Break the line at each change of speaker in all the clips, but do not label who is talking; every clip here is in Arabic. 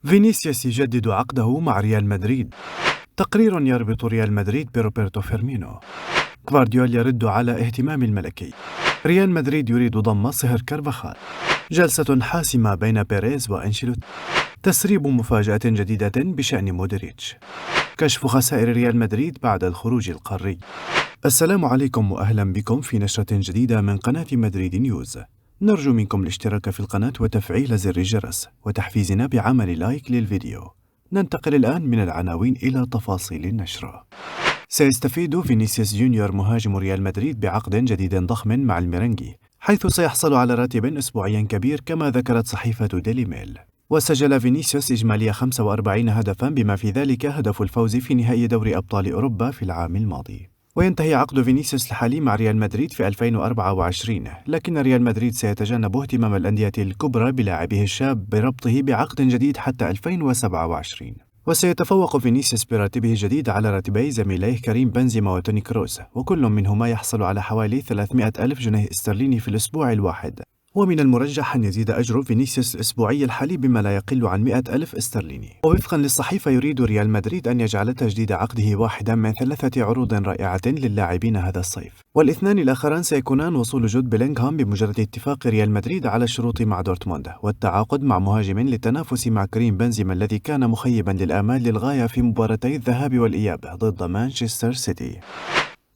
فينيسيوس يجدد عقده مع ريال مدريد. تقرير يربط ريال مدريد بروبرتو فيرمينو. غوارديول يرد على اهتمام الملكي. ريال مدريد يريد ضم صهر كارفاخال. جلسة حاسمة بين بيريز وأنشيلوتي. تسريب مفاجأة جديدة بشأن مودريتش. كشف خسائر ريال مدريد بعد الخروج القاري. السلام عليكم وأهلا بكم في نشرة جديدة من قناة مدريد نيوز. نرجو منكم الاشتراك في القناة وتفعيل زر الجرس وتحفيزنا بعمل لايك للفيديو. ننتقل الآن من العناوين إلى تفاصيل النشرة. سيستفيد فينيسيوس جونيور مهاجم ريال مدريد بعقد جديد ضخم مع الميرنغي، حيث سيحصل على راتب أسبوعي كبير كما ذكرت صحيفة ديلي ميل. وسجل فينيسيوس إجمالي 45 هدفا بما في ذلك هدف الفوز في نهائي دوري أبطال أوروبا في العام الماضي. وينتهي عقد فينيسيوس الحالي مع ريال مدريد في 2024، لكن ريال مدريد سيتجنب اهتمام الأندية الكبرى بلاعبه الشاب بربطه بعقد جديد حتى 2027. وسيتفوق فينيسيوس براتبه الجديد على راتبي زميليه كريم بنزيما وتوني كروس، وكل منهما يحصل على حوالي 300 ألف جنيه استرليني في الأسبوع الواحد. ومن المرجح أن يزيد أجر فينيسيوس الأسبوعي الحالي بما لا يقل عن 100 ألف استرليني. ووفقا للصحيفة يريد ريال مدريد أن يجعل تجديد عقده واحدا من 3 عروض رائعة للاعبين هذا الصيف، والاثنان الآخران سيكونان وصول جود بيلينغهام بمجرد اتفاق ريال مدريد على الشروط مع دورتموند، والتعاقد مع مهاجم للتنافس مع كريم بنزيما الذي كان مخيبا للآمال للغاية في مباراتي الذهاب والإياب ضد مانشستر سيتي.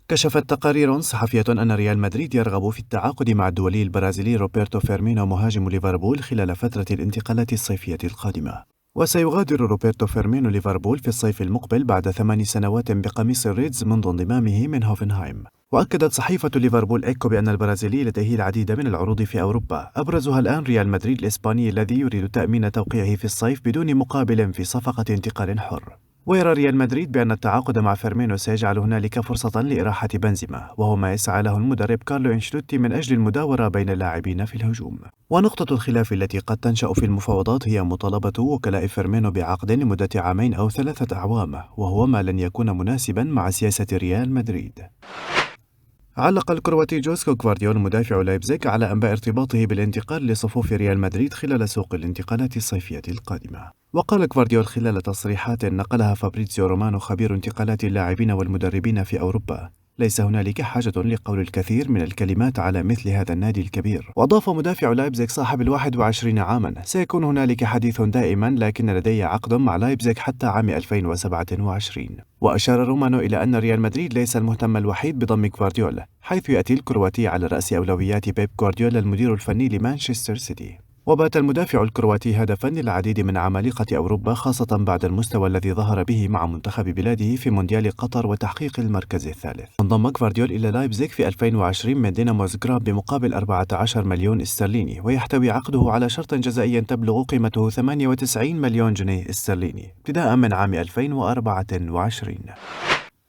كشفت تقارير صحفية أن ريال مدريد يرغب في التعاقد مع الدولي البرازيلي روبرتو فيرمينو مهاجم ليفربول خلال فترة الانتقالات الصيفية القادمة. وسيغادر روبرتو فيرمينو ليفربول في الصيف المقبل بعد 8 سنوات بقميص الريدز منذ انضمامه من هوفنهايم. وأكدت صحيفة ليفربول إيكو بأن البرازيلي لديه العديد من العروض في أوروبا، أبرزها الآن ريال مدريد الإسباني الذي يريد تأمين توقيعه في الصيف بدون مقابل في صفقة انتقال حر. ويرى ريال مدريد بأن التعاقد مع فيرمينو سيجعل هنالك فرصة لإراحة بنزيما، وهو ما يسعى له المدرب كارلو أنشيلوتي من أجل المداورة بين اللاعبين في الهجوم. ونقطة الخلاف التي قد تنشأ في المفاوضات هي مطالبة وكلاء فيرمينو بعقد لمدة 2 أو 3 أعوام، وهو ما لن يكون مناسبا مع سياسة ريال مدريد. علق الكرواتي جوزكو غوارديول مدافع لايبزيغ على أنباء ارتباطه بالانتقال لصفوف ريال مدريد خلال سوق الانتقالات الصيفية القادمة. وقال غوارديول خلال تصريحات نقلها فابريزيو رومانو خبير انتقالات اللاعبين والمدربين في أوروبا: ليس هنالك حاجة لقول الكثير من الكلمات على مثل هذا النادي الكبير. وأضاف مدافع لايبزيغ صاحب 21 عاما: سيكون هنالك حديث دائما، لكن لدي عقد مع لايبزيغ حتى عام 2027. وأشار رومانو إلى أن ريال مدريد ليس المهتم الوحيد بضم غوارديول، حيث يأتي الكرواتي على رأس أولويات بيب غوارديولا المدير الفني لمانشستر سيتي. وبات المدافع الكرواتي هدفا للعديد من عمالقة أوروبا، خاصة بعد المستوى الذي ظهر به مع منتخب بلاده في مونديال قطر وتحقيق المركز الثالث. انضم غوارديول إلى لايبزيغ في 2020 من دينامو زغراب بمقابل 14 مليون استرليني، ويحتوي عقده على شرط جزائي تبلغ قيمته 98 مليون جنيه استرليني ابتداء من عام 2024.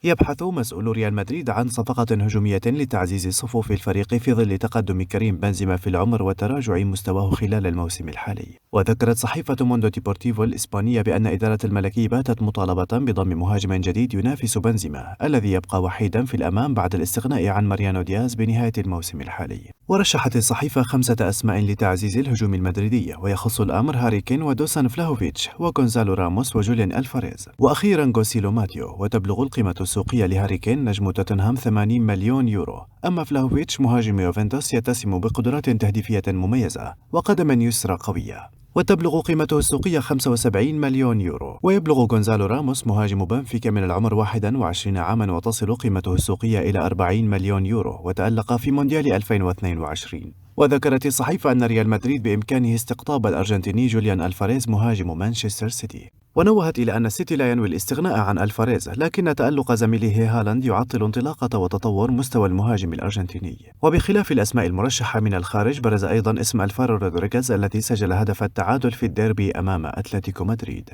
يبحث مسؤول ريال مدريد عن صفقة هجومية لتعزيز صفوف الفريق في ظل تقدم كريم بنزيما في العمر وتراجع مستواه خلال الموسم الحالي. وذكرت صحيفة موندو ديبورتيفو الإسبانية بأن إدارة الملكي باتت مطالبة بضم مهاجم جديد ينافس بنزيما الذي يبقى وحيدا في الأمام بعد الاستغناء عن ماريانو دياز بنهاية الموسم الحالي. ورشحت الصحيفة 5 أسماء لتعزيز الهجوم المدريدي، ويخص الأمر هاري كين ودوسان فلاهوفيتش وغونزالو راموس وجوليان ألفاريز وأخيرا غوسيلو ماتيو. وتبلغ القيمة السوقية لهاري كين نجم توتنهام 80 مليون يورو، أما فلاهوفيتش مهاجم يوفنتوس يتسم بقدرات تهديفية مميزة وقدما يسرى قوية، وتبلغ قيمته السوقية 75 مليون يورو. ويبلغ غونزالو راموس مهاجم بنفيكا من العمر 21 عاما وتصل قيمته السوقية إلى 40 مليون يورو، وتألق في مونديال 2022. وذكرت الصحيفة أن ريال مدريد بإمكانه استقطاب الأرجنتيني جوليان ألفاريز مهاجم مانشستر سيتي. ونوهت إلى أن السيتي لا ينوي الاستغناء عن ألفاريز، لكن تألق زميله هالاند يعطل انطلاقة وتطور مستوى المهاجم الأرجنتيني. وبخلاف الأسماء المرشحة من الخارج، برز أيضا اسم ألفارو رودريغيز الذي سجل هدف التعادل في الديربي أمام أتلتيكو مدريد.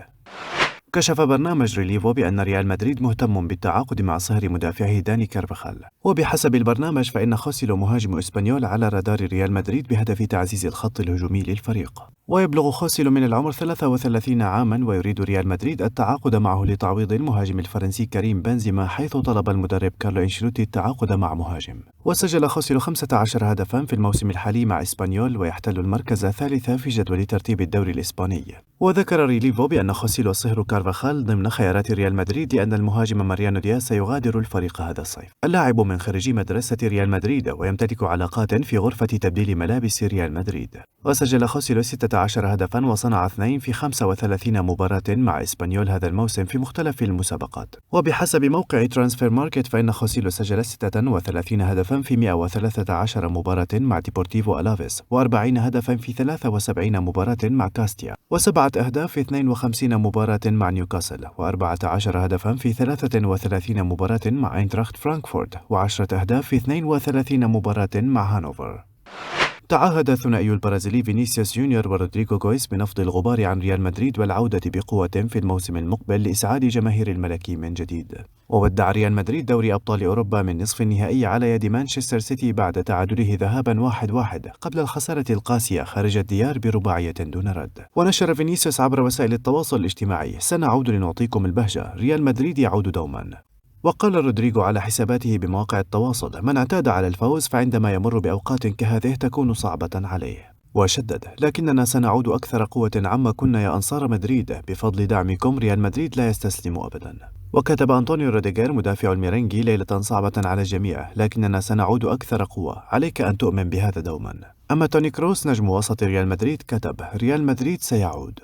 كشف برنامج ريليفو بأن ريال مدريد مهتم بالتعاقد مع صهر مدافعه داني كارفاخال، وبحسب البرنامج فإن خوسيلو مهاجم إسبانيول على رادار ريال مدريد بهدف تعزيز الخط الهجومي للفريق. ويبلغ خوسيلو من العمر 33 عاما، ويريد ريال مدريد التعاقد معه لتعويض المهاجم الفرنسي كريم بنزيما، حيث طلب المدرب كارلو أنشيلوتي التعاقد مع مهاجم. وسجل خوسيلو 15 هدفا في الموسم الحالي مع إسبانيول، ويحتل المركز الثالث في جدول ترتيب الدوري الإسباني. وذكر ريليفو بأن خوسيلو الصهر كارفاخال ضمن خيارات ريال مدريد، لأن المهاجم ماريانو دياز سيغادر الفريق هذا الصيف. اللاعب من خريجي مدرسة ريال مدريد، ويمتلك علاقات في غرفة تبديل ملابس ريال مدريد. وسجل خوسيلو 16 هدفا وصنع 2 في 35 مباراة مع إسبانيول هذا الموسم في مختلف المسابقات. وبحسب موقع ترانسفير ماركت، فإن خوسيلو سجل 36 هدفا في 113 مباراة مع ديبورتيفو ألافيس، و40 هدفا في 73 مباراة مع كاستيا، و7 أهداف في 52 مباراة مع نيوكاسل، و14 هدفا في 33 مباراة مع اينتراخت فرانكفورت، و10 أهداف في 32 مباراة مع هانوفر. تعهد الثنائي البرازيلي فينيسيوس جونيور ورودريغو غويس بنفض الغبار عن ريال مدريد والعودة بقوة في الموسم المقبل لإسعاد جماهير الملكي من جديد. وودع ريال مدريد دوري أبطال أوروبا من نصف النهائي على يد مانشستر سيتي بعد تعادله ذهابا 1-1 قبل الخسارة القاسية خارج الديار برباعية دون رد. ونشر فينيسيوس عبر وسائل التواصل الاجتماعي: سنعود لنعطيكم البهجة، ريال مدريد يعود دوما. وقال رودريغو على حساباته بمواقع التواصل: من اعتاد على الفوز فعندما يمر بأوقات كهذه تكون صعبة عليه. وشدد: لكننا سنعود أكثر قوة عما كنا يا أنصار مدريد، بفضل دعمكم ريال مدريد لا يستسلم أبدا. وكتب أنطونيو روديغير مدافع الميرينجي: ليلة صعبة على الجميع، لكننا سنعود أكثر قوة، عليك أن تؤمن بهذا دوما. أما توني كروس نجم وسط ريال مدريد كتب: ريال مدريد سيعود.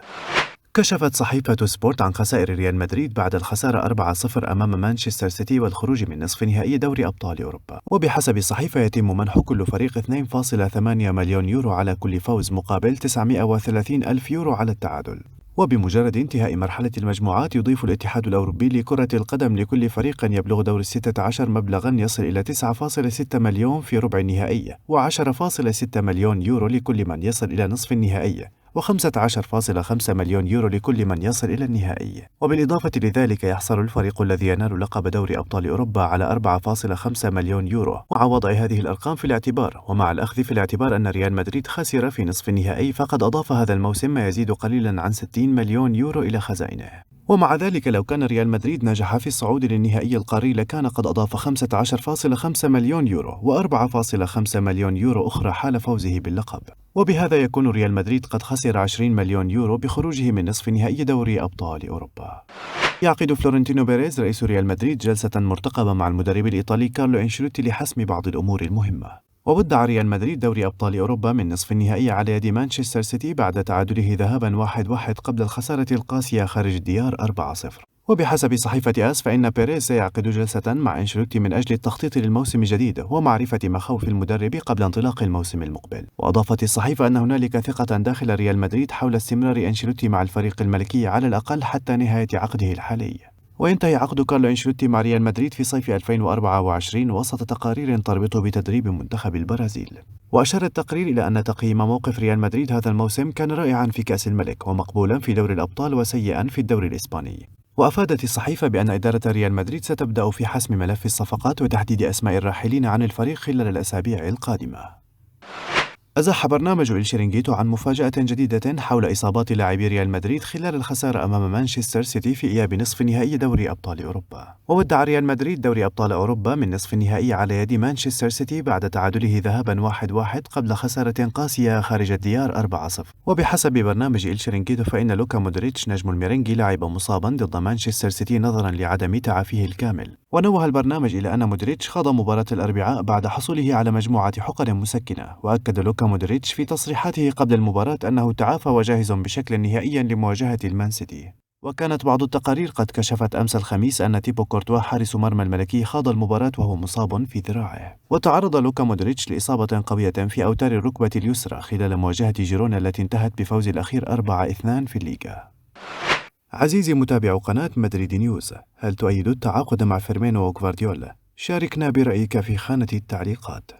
كشفت صحيفة سبورت عن خسائر ريال مدريد بعد الخسارة 4-0 أمام مانشستر سيتي والخروج من نصف نهائي دوري أبطال أوروبا. وبحسب الصحيفة يتم منح كل فريق 2.8 مليون يورو على كل فوز، مقابل 930 ألف يورو على التعادل. وبمجرد انتهاء مرحلة المجموعات يضيف الاتحاد الأوروبي لكرة القدم لكل فريق يبلغ دور 16 مبلغا يصل إلى 9.6 مليون في ربع النهائي، و10.6 مليون يورو لكل من يصل إلى نصف النهائي، و15.5 مليون يورو لكل من يصل إلى النهائي. وبالإضافة لذلك يحصل الفريق الذي ينال لقب دوري أبطال أوروبا على 4.5 مليون يورو. ومع وضع هذه الأرقام في الاعتبار، ومع الأخذ في الاعتبار أن ريال مدريد خسر في نصف النهائي، فقد أضاف هذا الموسم ما يزيد قليلا عن 60 مليون يورو إلى خزائنه. ومع ذلك لو كان ريال مدريد نجح في الصعود للنهائي القاري لكان قد أضاف 15.5 مليون يورو و4.5 مليون يورو أخرى حال فوزه باللقب. وبهذا يكون ريال مدريد قد خسر 20 مليون يورو بخروجه من نصف نهائي دوري أبطال أوروبا. يعقد فلورنتينو بيريز رئيس ريال مدريد جلسة مرتقبة مع المدرب الإيطالي كارلو أنشيلوتي لحسم بعض الأمور المهمة. وودع ريال مدريد دوري أبطال أوروبا من نصف النهائي على يد مانشستر سيتي بعد تعادله ذهابا 1-1 قبل الخسارة القاسية خارج الديار 4-0. وبحسب صحيفة آس فإن بيريز سيعقد جلسة مع أنشيلوتي من أجل التخطيط للموسم الجديد ومعرفة مخاوف المدرب قبل انطلاق الموسم المقبل. وأضافت الصحيفة أن هنالك ثقة داخل ريال مدريد حول استمرار أنشيلوتي مع الفريق الملكي على الأقل حتى نهاية عقده الحالي. وينتهي عقد كارلو أنشيلوتي مع ريال مدريد في صيف 2024 وسط تقارير تربطه بتدريب منتخب البرازيل. وأشار التقرير إلى أن تقييم موقف ريال مدريد هذا الموسم كان رائعا في كأس الملك ومقبولا في دوري الأبطال وسيئا في الدوري الإسباني. وأفادت الصحيفة بأن إدارة ريال مدريد ستبدأ في حسم ملف الصفقات وتحديد أسماء الراحلين عن الفريق خلال الأسابيع القادمة. أزاح برنامج الشيرينغيتو عن مفاجأة جديدة حول إصابات لاعبي ريال مدريد خلال الخسارة أمام مانشستر سيتي في إياب نصف نهائي دوري أبطال أوروبا. وودع ريال مدريد دوري أبطال أوروبا من نصف النهائي على يد مانشستر سيتي بعد تعادله ذهابا 1-1 قبل خسارة قاسية خارج الديار 4-0. وبحسب برنامج الشيرينغيتو فإن لوكا مودريتش نجم الميرينجي لعب مصابا ضد مانشستر سيتي نظرا لعدم تعافيه الكامل. ونوه البرنامج إلى أن مودريتش خاض مباراة الأربعاء بعد حصوله على مجموعة حقن مسكنة. وأكد لوكا مودريتش في تصريحاته قبل المباراة أنه تعافى وجاهز بشكل نهائي لمواجهة المان سيتي. وكانت بعض التقارير قد كشفت أمس الخميس أن تيبو كورتوا حارس مرمى الملكي خاض المباراة وهو مصاب في ذراعه. وتعرض لوكا مودريتش لإصابة قوية في أوتار الركبة اليسرى خلال مواجهة جيرونا التي انتهت بفوز الأخير 4-2 في الليغا. عزيزي متابع قناة مدريد نيوز، هل تؤيد التعاقد مع فيرمينو وغوارديولا؟ شاركنا برأيك في خانة التعليقات.